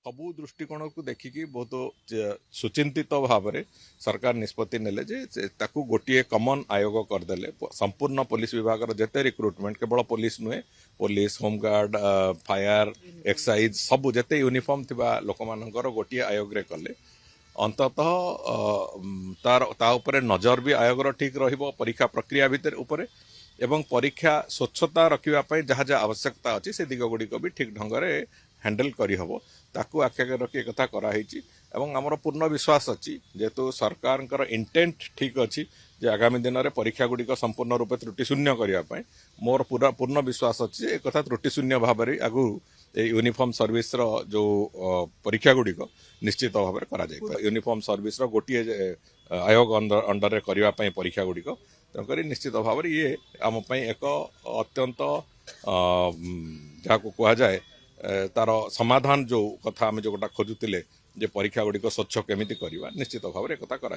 सबु दृष्टिकोण को देखिकी बहुत सुचिंतित भाव में सरकार निष्पत्ति नेले ताकू गोटे कमन आयोग करदेले संपूर्ण पुलिस विभाग जेते रिक्रुटमेंट केवल पुलिस नुहे पुलिस होमगार्ड फायर एक्साइज सबु जेते यूनिफॉर्म थिबा लोक मानकर गोटे आयोग रे कले अंततः तार उपरे नजर भी आयोग ठीक रहिबो परीक्षा प्रक्रिया भितर उपरे एवं परीक्षा स्वच्छता रखिबा जहाँ जहाँ आवश्यकता अच्छी से दिग गुड़िक भी ठीक ढंग से हैंडल करहब ताकू आखे रखी कथा कराई एवं आमर पूर्ण विश्वास अच्छी जेहेतु सरकार इंटेंट ठीक अच्छी जे आगामी दिन में परीक्षा गुड़िक संपूर्ण रूपे त्रुटि शून्य करने मोर पूरा पूर्ण विश्वास अच्छी एक कथा त्रुटि शून्य भाव में आगु यूनिफॉर्म सर्विस रो जो परीक्षा गुड़िक निश्चित भाव में करा यूनिफॉर्म सर्विस रो गोटे आयोग अंडर करने परीक्षा गुड़िक तेणुक निश्चित भाव में ये आम एक अत्यंत जहाँ को कह जाए तार समाधान जो कथा आम जोटा खोजुले जे परीक्षा गुड़िक स्वच्छ केमिति करवा निश्चित भाव में कथा करा